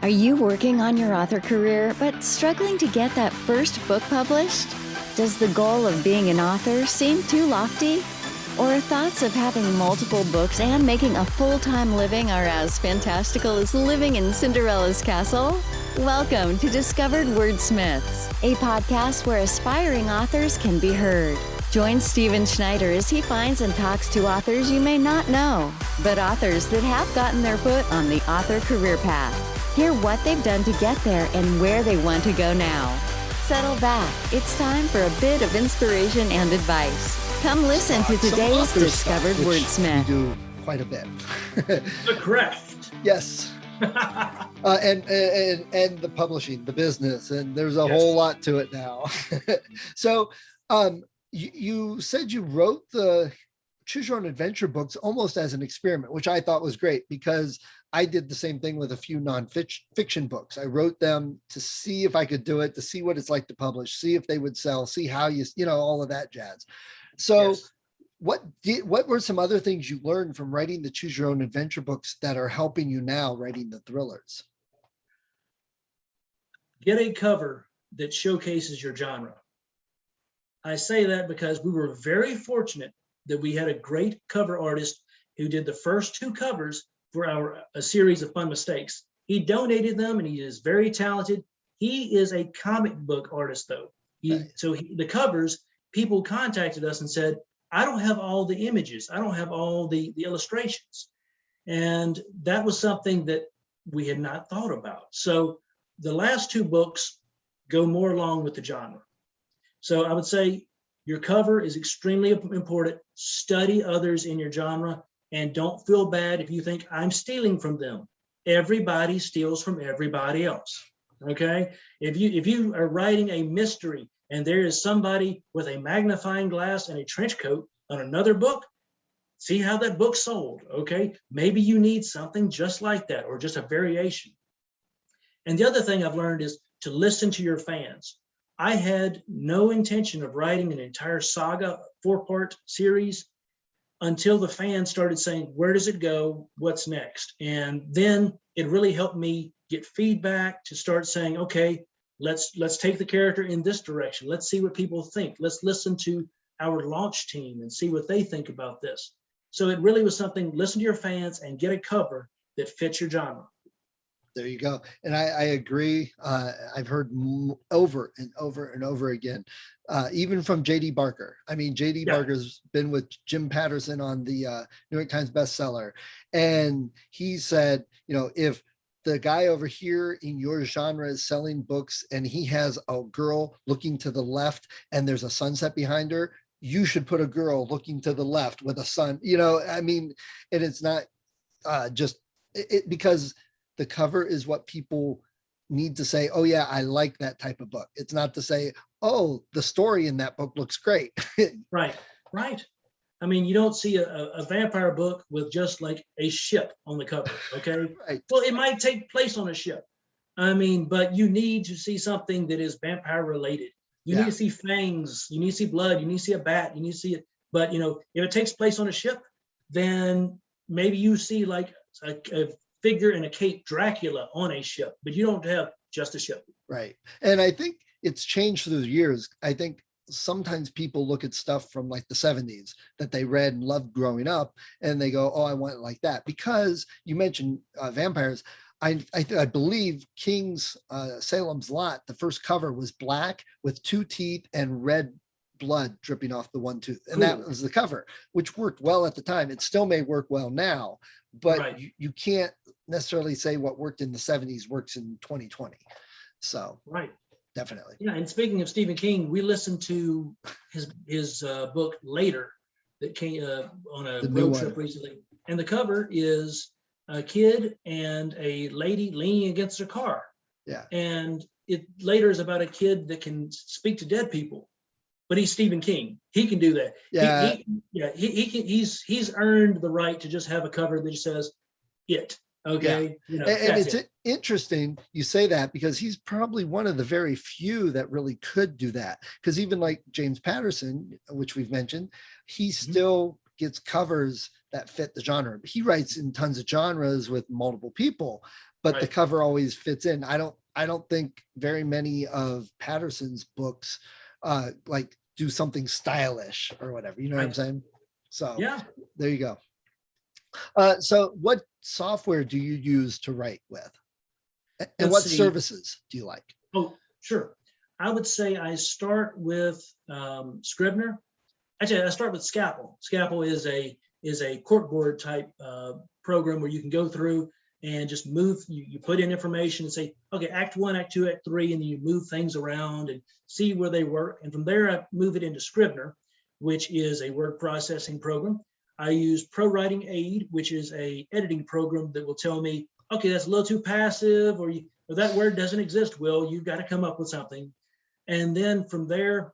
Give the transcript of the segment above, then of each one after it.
Are you working on your author career but struggling to get that first book published? Does the goal of being an author seem too lofty? Or thoughts of having multiple books and making a full-time living are as fantastical as living in Cinderella's castle? Welcome to Discovered Wordsmiths, a podcast where aspiring authors can be heard. Join Stephen Schneider as he finds and talks to authors you may not know, but authors that have gotten their foot on the author career path. Hear what they've done to get there and where they want to go now. Settle back. It's time for a bit of inspiration and advice. Come listen to today's Discovered Wordsmith. We do quite a bit. The craft. Yes. And the publishing, the business, and there's a whole lot to it now. So you said you wrote the Choose Your Own Adventure books almost as an experiment, which I thought was great because I did the same thing with a few nonfiction books. I wrote them to see if I could do it, to see what it's like to publish, see if they would sell, see how all of that jazz. So what were some other things you learned from writing the Choose Your Own Adventure books that are helping you now writing the thrillers? Get a cover that showcases your genre. I say that because we were very fortunate that we had a great cover artist who did the first two covers for a series of Fun Mistakes. He donated them and he is very talented. He is a comic book artist though. The covers, people contacted us and said, I don't have all the images. I don't have all the illustrations. And that was something that we had not thought about. So the last two books go more along with the genre. So I would say your cover is extremely important. Study others in your genre and don't feel bad if you think I'm stealing from them. Everybody steals from everybody else. Okay. If you are writing a mystery and there is somebody with a magnifying glass and a trench coat on another book, see how that book sold. Okay. Maybe you need something just like that or just a variation. And the other thing I've learned is to listen to your fans. I had no intention of writing an entire saga, 4-part series, until the fans started saying, where does it go? What's next? And then it really helped me get feedback to start saying, okay, let's take the character in this direction. Let's see what people think. Let's listen to our launch team and see what they think about this. So it really was something, listen to your fans and get a cover that fits your genre. There you go. And I agree. I've heard over and over and over again, even from J.D. Barker. I mean, J.D. Barker's been with Jim Patterson on the New York Times bestseller. And he said, if the guy over here in your genre is selling books and he has a girl looking to the left and there's a sunset behind her, you should put a girl looking to the left with a sun, and it's not because the cover is what people need to say, oh yeah, I like that type of book. It's not to say, oh, the story in that book looks great. Right. I mean, you don't see a vampire book with just like a ship on the cover, okay? Right. Well, it might take place on a ship. I mean, but you need to see something that is vampire related. You need to see fangs, you need to see blood, you need to see a bat, you need to see it. But, if it takes place on a ship, then maybe you see like a figure in a cape, Dracula on a ship, but you don't have just a ship. Right. And I think it's changed through the years. I think sometimes people look at stuff from like the 70s that they read and loved growing up and they go, oh, I want it like that. Because you mentioned vampires. I believe King's Salem's Lot, the first cover was black with 2 teeth and red blood dripping off the one tooth. And that was the cover, which worked well at the time. It still may work well now, but you can't necessarily say what worked in the 70s works in 2020. So definitely. Yeah. And speaking of Stephen King, we listened to his book Later that came on a road trip recently. And the cover is a kid and a lady leaning against a car. Yeah. And it later is about a kid that can speak to dead people. But he's Stephen King. He can do that. Yeah. He's earned the right to just have a cover that just says it. Okay. Yeah. And it's interesting you say that because he's probably one of the very few that really could do that. Because even like James Patterson, which we've mentioned, he still gets covers that fit the genre. He writes in tons of genres with multiple people, but the Right. cover always fits in. I don't think very many of Patterson's books like do something stylish or whatever. You know what I'm Right. saying? So Yeah. there you go. So what software do you use to write with? And Let's what see. services do you like? Oh, sure. I would say I start with Scrivener. Actually, I start with Scalpel. Scalpel is a corkboard type program where you can go through and just move. You put in information and say, okay, Act 1, Act 2, Act 3, and then you move things around and see where they work. And from there, I move it into Scrivener, which is a word processing program. I use ProWriting Aid, which is a editing program that will tell me, okay, that's a little too passive, or that word doesn't exist. Will, you've got to come up with something. And then from there,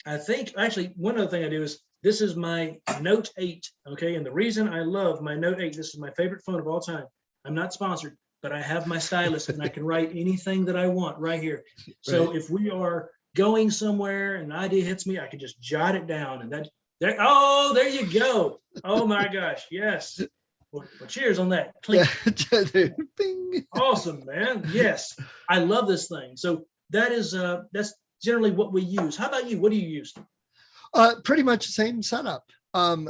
I think actually one other thing I do is this is my Note 8. Okay. And the reason I love my Note 8, this is my favorite phone of all time. I'm not sponsored, but I have my stylus and I can write anything that I want right here. So Right. if we are going somewhere and an idea hits me, I can just jot it down and there you go. Oh my gosh. Yes. Well, cheers on that. Clink. Bing. Awesome, man. Yes. I love this thing. So that's generally what we use. How about you? What do you use? Pretty much the same setup.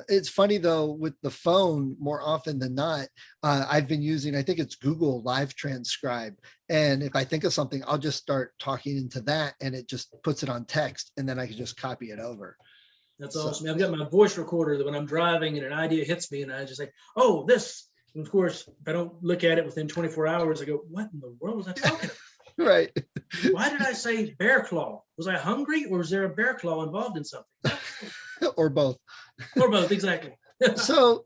It's funny though, with the phone, more often than not, I've been using, I think it's Google Live Transcribe. And if I think of something, I'll just start talking into that and it just puts it on text and then I can just copy it over. That's awesome. I've got my voice recorder that when I'm driving and an idea hits me and I just say, oh, this. And of course, if I don't look at it within 24 hours, I go, what in the world was I talking about? Right. Why did I say bear claw? Was I hungry or was there a bear claw involved in something? Or both. Or both, exactly. So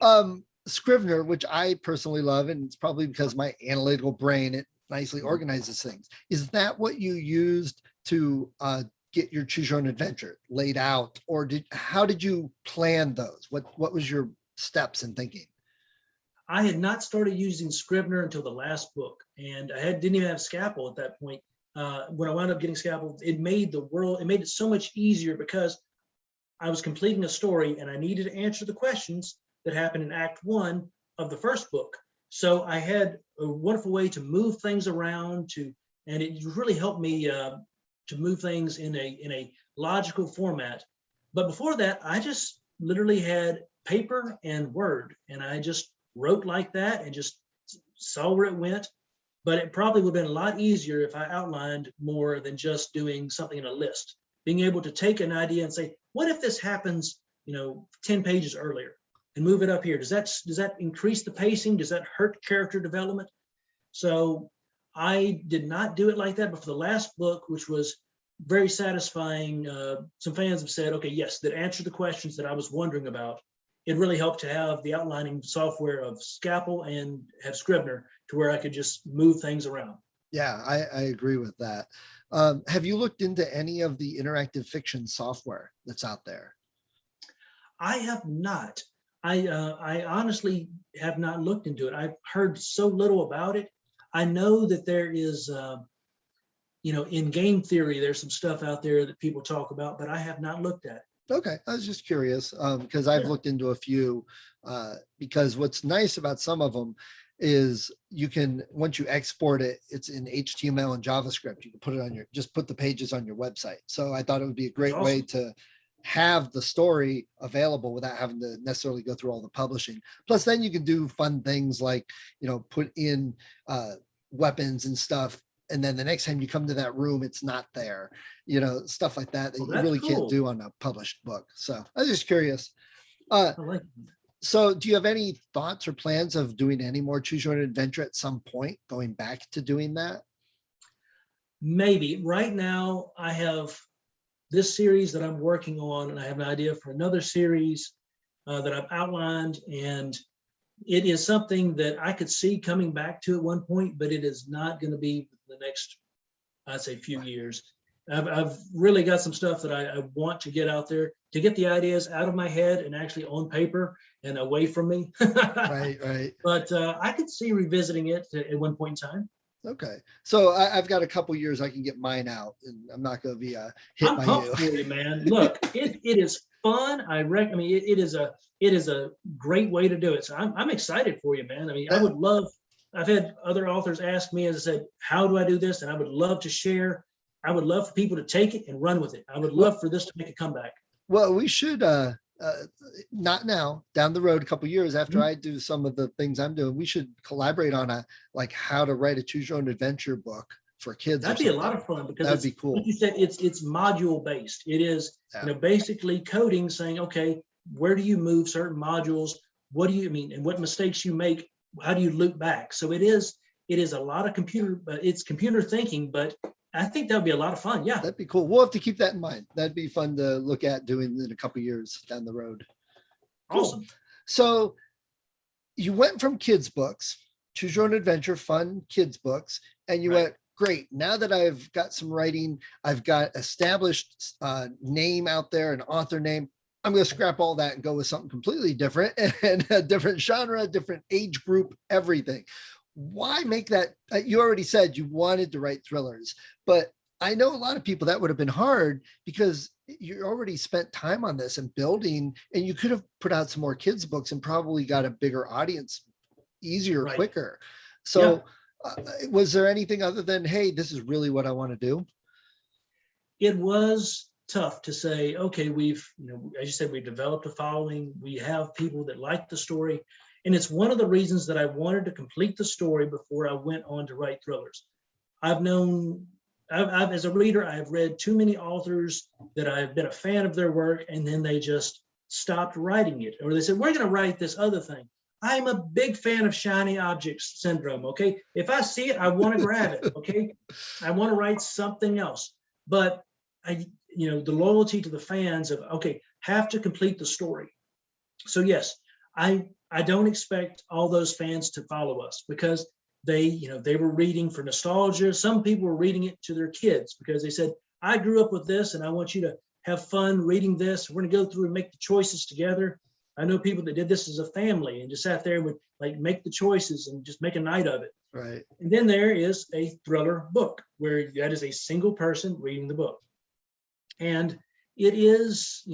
Scrivener, which I personally love, and it's probably because my analytical brain, it nicely organizes things. Is that what you used to get your Choose Your Own Adventure laid out? Or how did you plan those? What was your steps in thinking? I had not started using Scrivener until the last book, and didn't even have Scalpel at that point. When I wound up getting Scalpel, it made it so much easier because I was completing a story and I needed to answer the questions that happened in Act 1 of the first book. So I had a wonderful way to move things around and it really helped me to move things in a logical format. But before that, I just literally had paper and Word, and I just wrote like that and just saw where it went. But it probably would have been a lot easier if I outlined more than just doing something in a list. Being able to take an idea and say, what if this happens, 10 pages earlier and move it up here? Does that increase the pacing? Does that hurt character development? So I did not do it like that, but for the last book, which was very satisfying, some fans have said, okay, yes, that answered the questions that I was wondering about. It really helped to have the outlining software of Scalpel and have Scrivener to where I could just move things around. Yeah, I agree with that. Have you looked into any of the interactive fiction software that's out there? I have not. I honestly have not looked into it. I've heard so little about it. I know that there is, in game theory, there's some stuff out there that people talk about, but I have not looked at it. Okay, I was just curious because I've looked into a few because what's nice about some of them is you can, once you export it, it's in HTML and JavaScript. You can put it just put the pages on your website. So I thought it would be a great way to have the story available without having to necessarily go through all the publishing. Plus then you can do fun things like, put in weapons and stuff. And then the next time you come to that room, it's not there, stuff like that you really can't do on a published book. So I was just curious. I like it. So do you have any thoughts or plans of doing any more Choose Your Own Adventure at some point, going back to doing that? Maybe. Right now, I have this series that I'm working on, and I have an idea for another series that I've outlined, and it is something that I could see coming back to at one point, but it is not going to be the next, I'd say, few years. I've really got some stuff that I want to get out there to get the ideas out of my head and actually on paper and away from me. Right. But I could see revisiting it at one point in time. Okay. So I've got a couple years I can get mine out, and I'm not going to be hit by pumped for you, man. Look, it is fun. It is a great way to do it. So I'm excited for you, man. I mean, I would love I've had other authors ask me, as I said, how do I do this? And I would love to share. I would love for people to take it and run with it. I would love for this to make a comeback. Well, we should, not now, down the road, a couple years after I do some of the things I'm doing, we should collaborate on like how to write a choose your own adventure book for kids. That'd be a lot of fun, because that'd be cool. Like you said, it's module based. It is, basically coding, saying, okay, where do you move certain modules? What do you mean? And what mistakes you make? How do you loop back? So it is a lot of it's computer thinking, but I think that would be a lot of fun. Yeah. That'd be cool. We'll have to keep that in mind. That'd be fun to look at doing in a couple years down the road. Awesome. Cool. So you went from kids books, choose your own adventure, fun kids books, and you went, great. Now that I've got some writing, I've got established name out there, an author name. I'm going to scrap all that and go with something completely different, and a different genre, different age group, everything. Why make that? You already said you wanted to write thrillers, but I know a lot of people that would have been hard, because you already spent time on this and building, and you could have put out some more kids books and probably got a bigger audience easier, quicker. So was there anything other than, hey, this is really what I want to do? It was tough to say, okay, we've, as you said, we've developed a following. We have people that like the story. And it's one of the reasons that I wanted to complete the story before I went on to write thrillers. I've as a reader, I've read too many authors that I've been a fan of their work, and then they just stopped writing it. Or they said, we're going to write this other thing. I'm a big fan of shiny objects syndrome. Okay. If I see it, I want to grab it. Okay. I want to write something else. But the loyalty to the fans of, okay, have to complete the story. So yes, I don't expect all those fans to follow us, because they were reading for nostalgia. Some people were reading it to their kids because they said, I grew up with this and I want you to have fun reading this. We're going to go through and make the choices together. I know people that did this as a family and just sat there and would make the choices and just make a night of it. Right. And then there is a thriller book where that is a single person reading the book. And it is,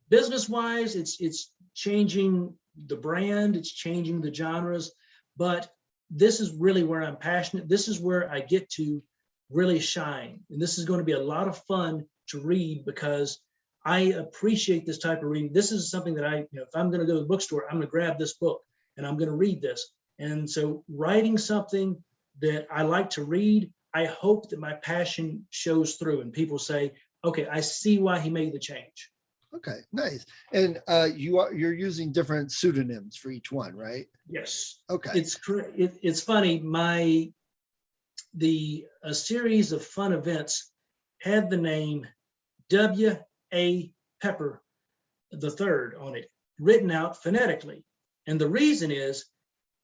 business-wise, it's changing the brand, it's changing the genres, but this is really where I'm passionate. This is where I get to really shine. And this is going to be a lot of fun to read, because I appreciate this type of reading. This is something that if I'm going to go to the bookstore, I'm going to grab this book and I'm going to read this. And so writing something that I like to read, I hope that my passion shows through and people say, okay, I see why he made the change. Okay, nice. And you're using different pseudonyms for each one, right? Yes. Okay. It's funny. A series of fun events had the name W.A. Pepper III on it, written out phonetically. And the reason is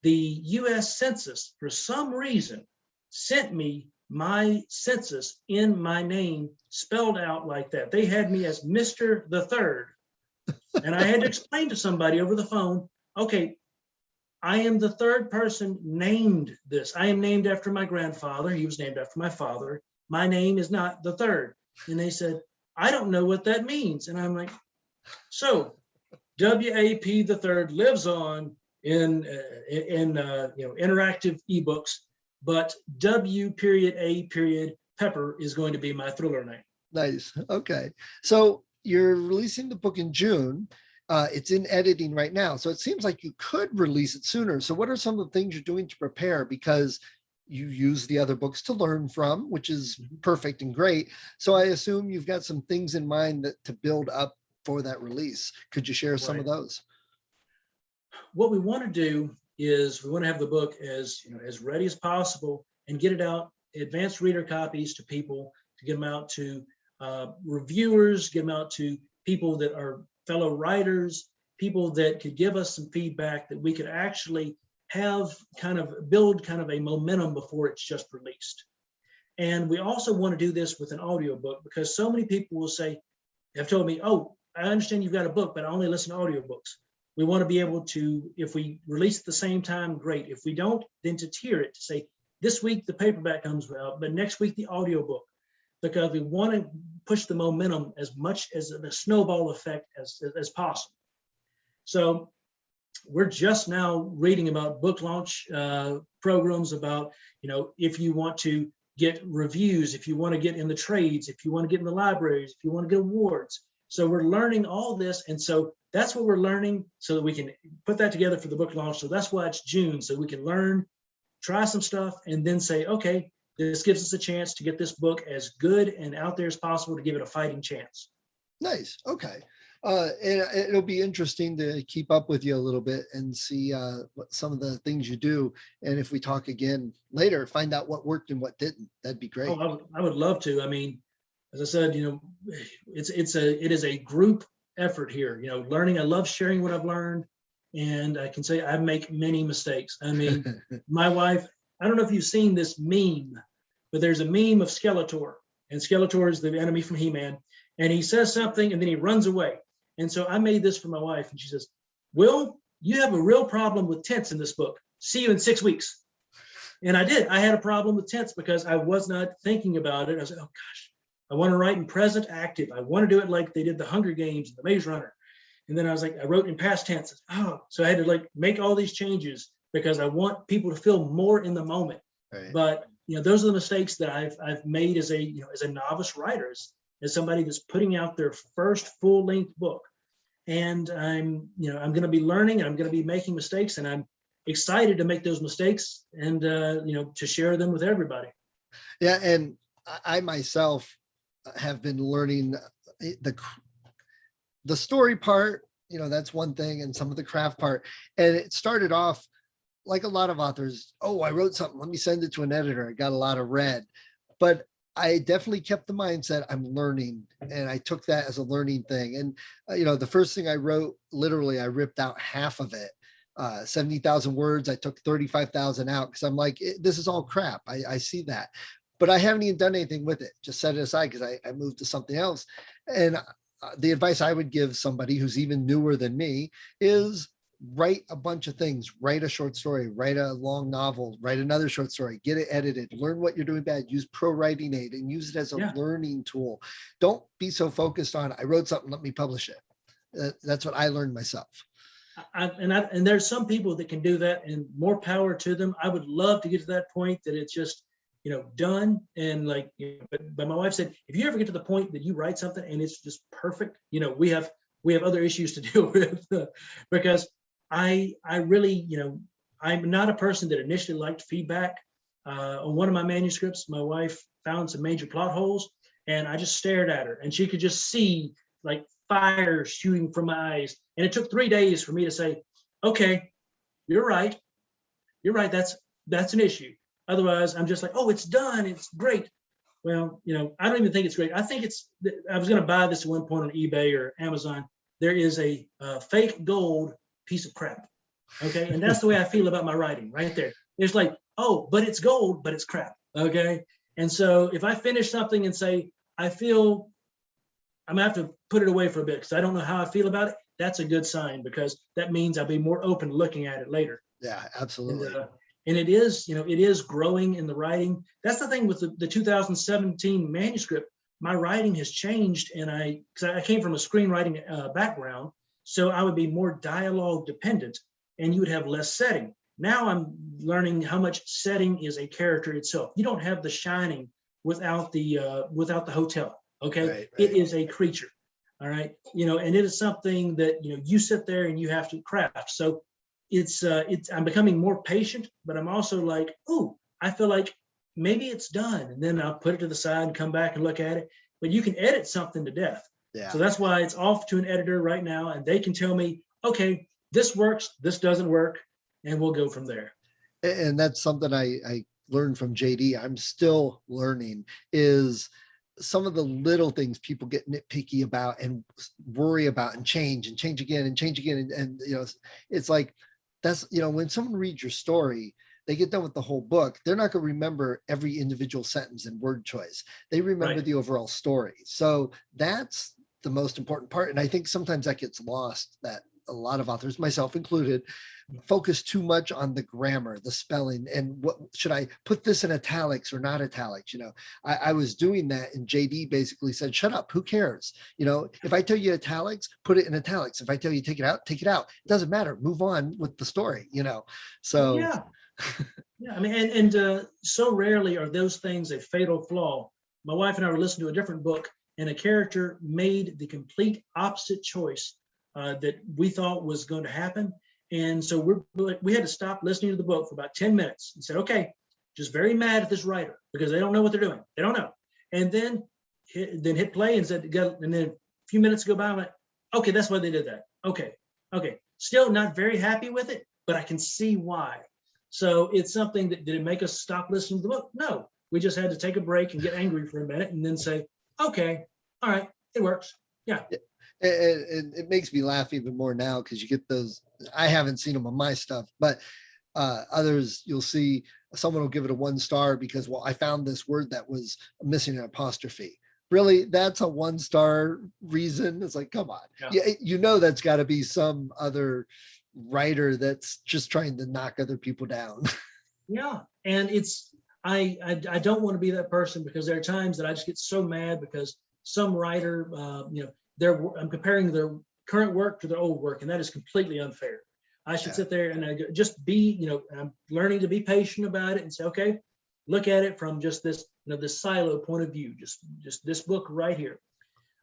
the U.S. Census, for some reason, sent me my census in my name spelled out like that. They had me as Mr. the Third. And I had to explain to somebody over the phone, okay, I am the third person named this. I am named after my grandfather. He was named after my father. My name is not the third. And they said, I don't know what that means. And I'm like, so W.A.P. the Third lives on in interactive ebooks, but W.A. Pepper is going to be my thriller name. Nice. Okay. So you're releasing the book in June. It's in editing right now. So it seems like you could release it sooner. So what are some of the things you're doing to prepare? Because you use the other books to learn from, which is perfect and great. So I assume you've got some things in mind to build up for that release. Could you share some of those? What we want to do is we want to have the book as ready as possible and get it out, advanced reader copies to people, to get them out to reviewers, get them out to people that are fellow writers, people that could give us some feedback that we could actually have build a momentum before it's just released. And we also want to do this with an audiobook, because so many people will say, have told me, oh, I understand you've got a book, but I only listen to audiobooks. We want to be able to, if we release at the same time, great. If we don't, then to tier it, to say, this week the paperback comes out, but next week the audiobook, because we want to push the momentum as much as a snowball effect as possible. So we're just now reading about book launch programs about, if you want to get reviews, if you want to get in the trades, if you want to get in the libraries, if you want to get awards. So we're learning all this. And so that's what we're learning so that we can put that together for the book launch. So that's why it's June. So we can learn, try some stuff, and then say, okay, this gives us a chance to get this book as good and out there as possible to give it a fighting chance. Nice. Okay. And it'll be interesting to keep up with you a little bit and see what some of the things you do. And if we talk again later, find out what worked and what didn't. That'd be great. Oh, I would love to. I mean, as I said, it is a group effort here. Learning. I love sharing what I've learned, and I can say I make many mistakes. I mean, my wife. I don't know if you've seen this meme, but there's a meme of Skeletor, and Skeletor is the enemy from He-Man, and he says something and then he runs away. And so I made this for my wife, and she says, "Will, you have a real problem with tense in this book. See you in 6 weeks." And I did. I had a problem with tense because I was not thinking about it. I was like, oh gosh, I want to write in present active. I want to do it like they did the Hunger Games, the Maze Runner. And then I was like, I wrote in past tense. Oh, so I had to make all these changes because I want people to feel more in the moment. Right. But those are the mistakes that I've made as a novice writer, as somebody that's putting out their first full-length book. And I'm going to be learning, and I'm going to be making mistakes, and I'm excited to make those mistakes and to share them with everybody. Yeah, and I myself have been learning the story part. That's one thing, and some of the craft part. And it started off like a lot of authors. Oh, I wrote something. Let me send it to an editor. I got a lot of read, but I definitely kept the mindset I'm learning, and I took that as a learning thing. And the first thing I wrote, literally, I ripped out half of it. 70,000 words. I took 35,000 out because I'm like, this is all crap. I see that, but I haven't even done anything with it. Just set it aside because I moved to something else. And the advice I would give somebody who's even newer than me is write a bunch of things. Write a short story, write a long novel, write another short story, get it edited, learn what you're doing bad, use Pro Writing Aid and use it as a learning tool. Don't be so focused on, I wrote something, let me publish it. That's what I learned myself. And there's some people that can do that, and more power to them. I would love to get to that point that it's just, done. And but my wife said, if you ever get to the point that you write something and it's just perfect, we have other issues to deal with because I really, I'm not a person that initially liked feedback. On one of my manuscripts, my wife found some major plot holes, and I just stared at her, and she could just see fire shooting from my eyes. And it took 3 days for me to say, okay, you're right. That's an issue. Otherwise, I'm just like, oh, it's done. It's great. Well, I don't even think it's great. I think I was going to buy this at one point on eBay or Amazon. There is a fake gold piece of crap. Okay. And that's the way I feel about my writing right there. It's like, oh, but it's gold, but it's crap. Okay. And so if I finish something and say, I feel I'm gonna have to put it away for a bit because I don't know how I feel about it, that's a good sign, because that means I'll be more open to looking at it later. Yeah, absolutely. And it is growing in the writing. That's the thing with the 2017 manuscript. My writing has changed, and because I came from a screenwriting background, so I would be more dialogue dependent, and you would have less setting. Now I'm learning how much setting is a character itself. You don't have The Shining without the hotel. Okay, right. It is a creature. All right, and it is something that you sit there and you have to craft. So it's I'm becoming more patient, but I'm also like, oh, I feel like maybe it's done, and then I'll put it to the side and come back and look at it. But you can edit something to death. Yeah. So that's why it's off to an editor right now, and they can tell me, okay, this works, this doesn't work, and we'll go from there. And that's something I learned from JD. I'm still learning is some of the little things people get nitpicky about and worry about and change again and change again. And it's like, that's, when someone reads your story, they get done with the whole book. They're not going to remember every individual sentence and word choice. They remember the overall story. So that's the most important part. And I think sometimes that gets lost, that a lot of authors, myself included, focus too much on the grammar, the spelling, and what should I put this in italics or not italics? I was doing that, and JD basically said, shut up, who cares? If I tell you italics, put it in italics. If I tell you take it out, take it out. It doesn't matter. Move on with the story, So Yeah. Yeah. I mean, and so rarely are those things a fatal flaw. My wife and I were listening to a different book, and a character made the complete opposite choice that we thought was going to happen. And so we had to stop listening to the book for about 10 minutes and said, okay, just very mad at this writer because they don't know what they're doing. They don't know. And then hit play and said, and then a few minutes go by, I went, okay, that's why they did that. Okay. Still not very happy with it, but I can see why. So it's something that, did it make us stop listening to the book? No, we just had to take a break and get angry for a minute and then say, okay, all right, it works. Yeah. And it makes me laugh even more now because you get those, I haven't seen them on my stuff, but others, you'll see someone will give it a 1 star because, well, I found this word that was missing an apostrophe. Really, that's a 1 star reason? It's like, come on. Yeah, that's got to be some other writer that's just trying to knock other people down. Yeah, and I don't want to be that person because there are times that I just get so mad because some writer, I'm comparing their current work to their old work, and that is completely unfair. I should sit there and just be, I'm learning to be patient about it and say, okay, look at it from just this, this silo point of view, just this book right here.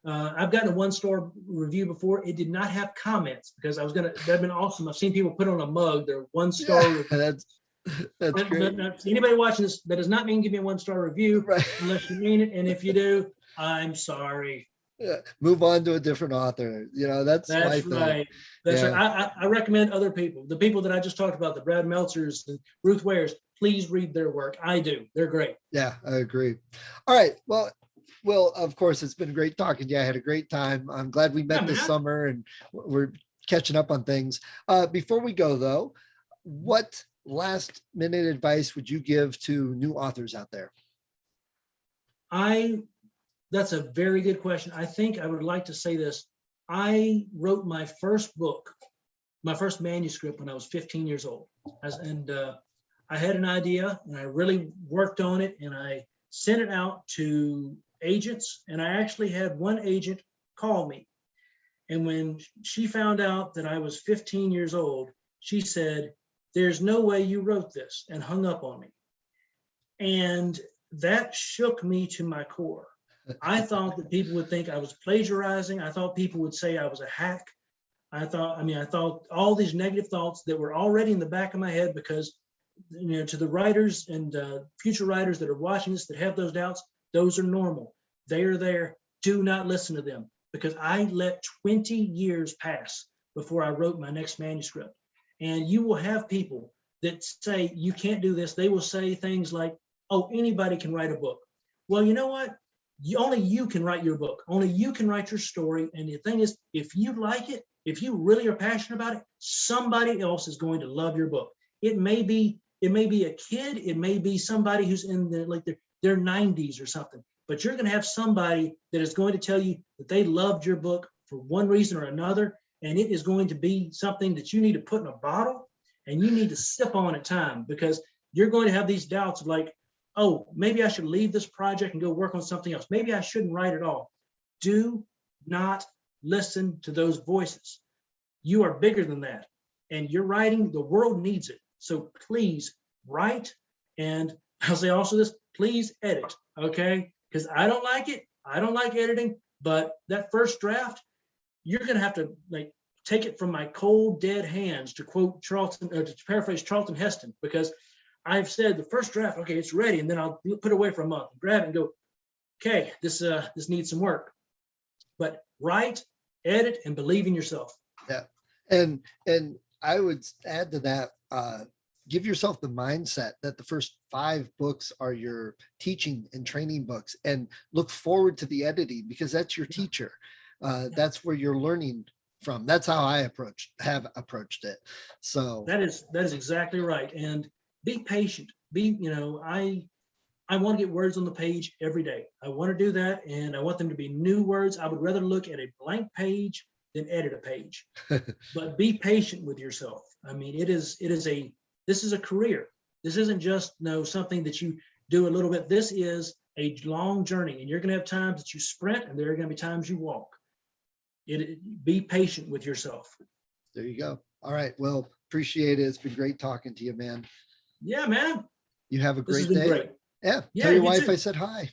I've gotten a 1 star review before. It did not have comments because that'd been awesome. I've seen people put on a mug their 1 star review. That's great. Anybody watching this, that does not mean give me a 1 star review, right, unless you mean it. And if you do, I'm sorry. Yeah, move on to a different author. That's right. That's right. I recommend other people, the people that I just talked about, the Brad Meltzers and Ruth Wares, please read their work. I do. They're great. Yeah, I agree. All right. Well, of course, it's been great talking to you. I had a great time. I'm glad we met this summer and we're catching up on things. Before we go, though, what last minute advice would you give to new authors out there? That's a very good question. I think I would like to say this. I wrote my first book, my first manuscript when I was 15 years old. I had an idea and I really worked on it and I sent it out to agents. And I actually had one agent call me. And when she found out that I was 15 years old, she said, "There's no way you wrote this," and hung up on me. And that shook me to my core. I thought that people would think I was plagiarizing. I thought people would say I was a hack. I thought all these negative thoughts that were already in the back of my head because, to the writers and future writers that are watching this that have those doubts, those are normal. They are there. Do not listen to them because I let 20 years pass before I wrote my next manuscript. And you will have people that say, you can't do this. They will say things like, oh, anybody can write a book. Well, you know what? Only you can write your book. Only you can write your story. And the thing is, if you like it, if you really are passionate about it, somebody else is going to love your book. It may be a kid. It may be somebody who's in their 90s or something. But you're going to have somebody that is going to tell you that they loved your book for one reason or another. And it is going to be something that you need to put in a bottle and you need to sip on at time because you're going to have these doubts of like, oh, maybe I should leave this project and go work on something else. Maybe I shouldn't write at all. Do not listen to those voices. You are bigger than that. And your writing, the world needs it. So please write. And I'll say also this, please edit, okay? Because I don't like it. I don't like editing, but that first draft, you're going to have to take it from my cold, dead hands, to quote Charlton, or to paraphrase Charlton Heston, because I've said the first draft, okay, it's ready, and then I'll put it away for a month, grab it and go, okay, this needs some work. But write, edit, and believe in yourself. Yeah, and I would add to that, give yourself the mindset that the first 5 books are your teaching and training books, and look forward to the editing because that's your teacher. That's where you're learning from. That's how I have approached it. So that is exactly right. And be patient. I want to get words on the page every day. I want to do that, and I want them to be new words. I would rather look at a blank page than edit a page. But be patient with yourself. I mean, this is a career. This isn't just something that you do a little bit. This is a long journey, and you're going to have times that you sprint, and there are going to be times you walk. Be patient with yourself. There you go. All right. Well, appreciate it. It's been great talking to you, man. Yeah, man. You have a This has great been day. great. Yeah. Yeah, Tell your you wife too. I said hi.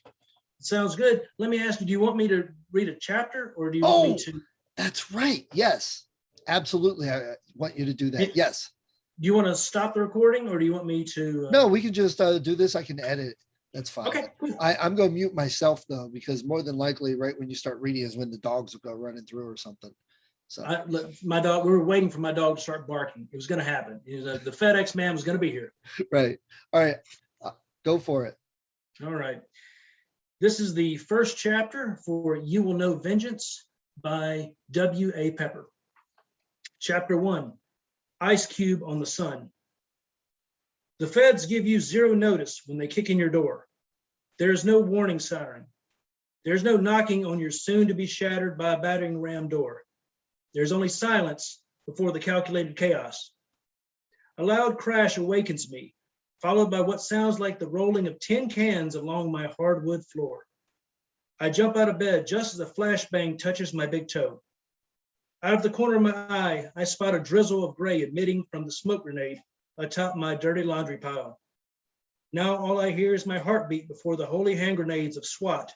Sounds good. Let me ask you, do you want me to read a chapter, or do you want me to? That's right. Yes, absolutely. I want you to do that. Yes. Do you want to stop the recording, or do you want me to? No, we can just do this. I can edit. That's fine. Okay, cool. I'm going to mute myself though, because more than likely right when you start reading is when the dogs will go running through or something. So Look, my dog, we were waiting for my dog to start barking. It was going to happen. The FedEx man was going to be here. right. All right. Go for it. All right. This is the first chapter for You Will Know Vengeance by W.A. Pepper. Chapter 1, Ice Cube on the Sun. The feds give you zero notice when they kick in your door. There is no warning siren. There's no knocking on your soon-to-be shattered by a battering ram door. There's only silence before the calculated chaos. A loud crash awakens me, followed by what sounds like the rolling of tin cans along my hardwood floor. I jump out of bed just as a flashbang touches my big toe. Out of the corner of my eye, I spot a drizzle of gray emitting from the smoke grenade atop my dirty laundry pile. Now all I hear is my heartbeat before the holy hand grenades of SWAT.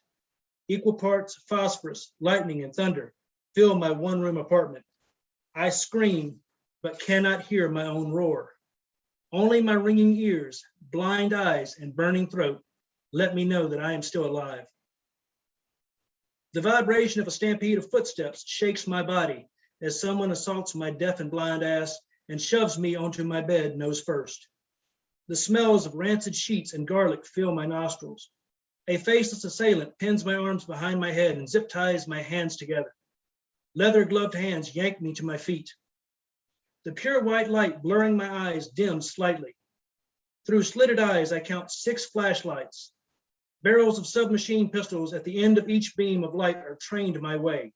Equal parts phosphorus, lightning, and thunder fill my one-room apartment. I scream, but cannot hear my own roar. Only my ringing ears, blind eyes, and burning throat let me know that I am still alive. The vibration of a stampede of footsteps shakes my body as someone assaults my deaf and blind ass and shoves me onto my bed nose first. The smells of rancid sheets and garlic fill my nostrils. A faceless assailant pins my arms behind my head and zip ties my hands together. Leather gloved hands yank me to my feet. The pure white light blurring my eyes dims slightly. Through slitted eyes, I count 6 flashlights. Barrels of submachine pistols at the end of each beam of light are trained my way.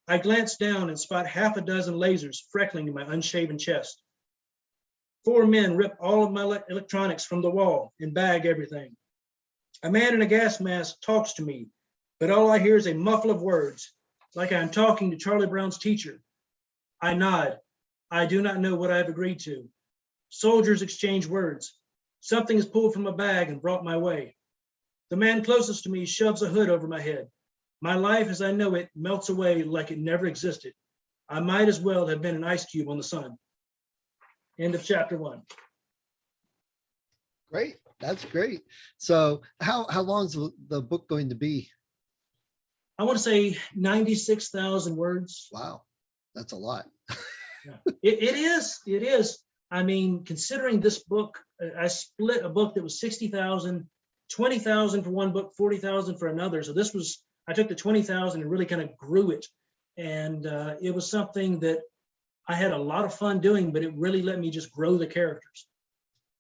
I glance down and spot half a dozen lasers freckling my unshaven chest. 4 men rip all of my electronics from the wall and bag everything. A man in a gas mask talks to me, but all I hear is a muffle of words, like I am talking to Charlie Brown's teacher. I nod. I do not know what I have agreed to. Soldiers exchange words. Something is pulled from a bag and brought my way. The man closest to me shoves a hood over my head. My life as I know it melts away like it never existed. I might as well have been an ice cube on the sun. End of chapter 1. Great. That's great. So how long is the book going to be? I want to say 96,000 words. Wow. That's a lot. Yeah. It is. I mean, considering this book, I split a book that was 60,000, 20,000 for one book, 40,000 for another. So I took the 20,000 and really kind of grew it. And it was something that I had a lot of fun doing, but it really let me just grow the characters.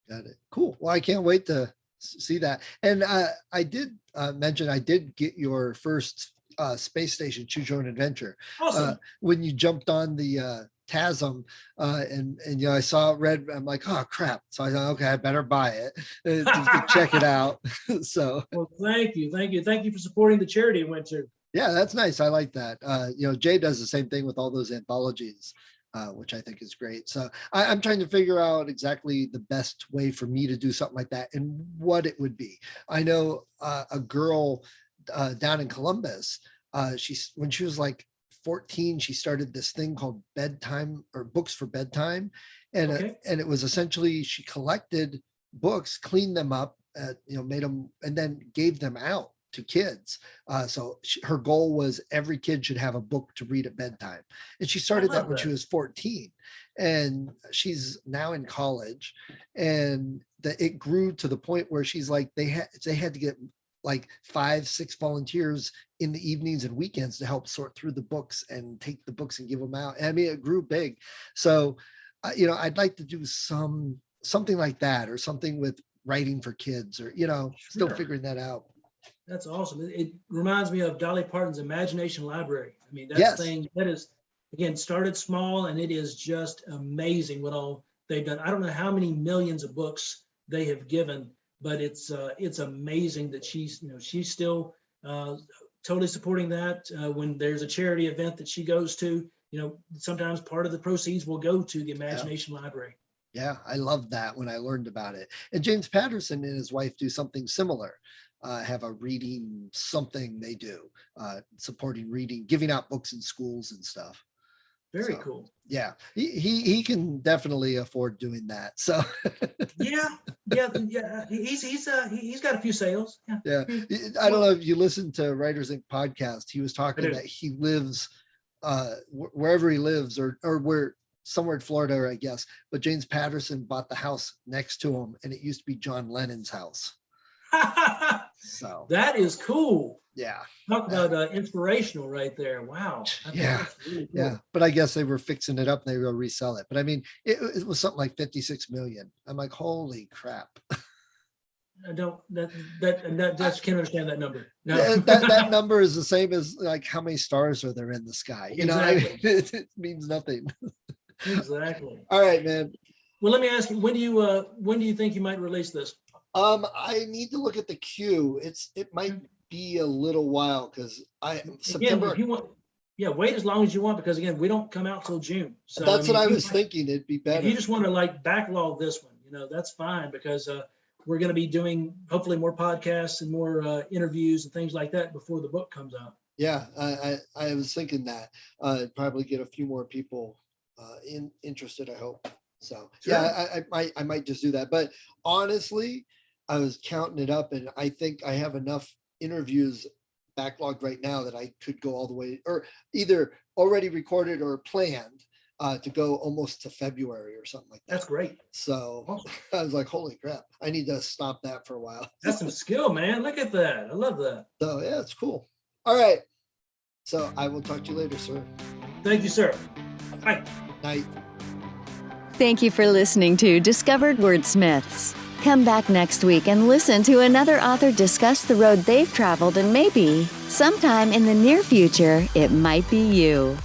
Got it. Cool. Well, I can't wait to see that. And I did mention I did get your first space station Choose Your Own Adventure. Awesome. When you jumped on the TASM and I saw it red, I'm like, oh crap. So I thought, okay, I better buy it just to check it out. So well, thank you for supporting the charity I went to. Yeah, that's nice. I like that. Jay does the same thing with all those anthologies, which I think is great. So I'm trying to figure out exactly the best way for me to do something like that and what it would be. I know a girl down in Columbus, when she was like 14, she started this thing called bedtime or books for bedtime. And, Okay. And it was essentially, she collected books, cleaned them up, made them, and then gave them out to kids. So her goal was every kid should have a book to read at bedtime. And she started that when she was 14, and she's now in college. And it grew to the point where she's like, they had to get like 5-6 volunteers in the evenings and weekends to help sort through the books and take the books and give them out. And I mean, it grew big. So, I'd like to do something like that, or something with writing for kids, or, still figuring that out. That's awesome. It reminds me of Dolly Parton's Imagination Library. I mean, Yes. thing, that is again, started small, and it is just amazing what all they've done. I don't know how many millions of books they have given, but it's amazing that she's still totally supporting that. When there's a charity event that she goes to, sometimes part of the proceeds will go to the Imagination Library. Yeah, I loved that when I learned about it. And James Patterson and his wife do something similar. Have a reading something they do, supporting reading, giving out books in schools and stuff. Very cool. Yeah, he can definitely afford doing that. So yeah. He's got a few sales. Yeah. I don't know if you listen to Writers Inc. podcast. He was talking that he lives wherever he lives, or where somewhere in Florida, I guess. But James Patterson bought the house next to him, and it used to be John Lennon's house. So that is cool. Yeah. Talk about inspirational right there. Wow. That's really cool. Yeah. But I guess they were fixing it up and they were going to resell it. But I mean, it was something like 56 million. I'm like, holy crap. I just can't understand that number. No. that number is the same as like how many stars are there in the sky. Exactly. It means nothing. Exactly. All right, man. Well, let me ask you, when do you think you might release this? I need to look at the queue. It might be a little while because September. Again, wait as long as you want, because again, we don't come out till June. So that's what I was thinking. It'd be better. If you just want to backlog this one, that's fine, because we're going to be doing hopefully more podcasts and more interviews and things like that before the book comes out. Yeah, I was thinking that probably get a few more people interested, I hope. So sure. Yeah, I might just do that. But honestly, I was counting it up, and I think I have enough interviews backlogged right now that I could go all the way, or either already recorded or planned to go almost to February or something like that. That's great. So awesome. I was like, holy crap, I need to stop that for a while. That's some skill, man. Look at that. I love that. So yeah, it's cool. All right. So I will talk to you later, sir. Thank you, sir. Bye. Night. Thank you for listening to Discovered Wordsmiths. Come back next week and listen to another author discuss the road they've traveled, and maybe, sometime in the near future, it might be you.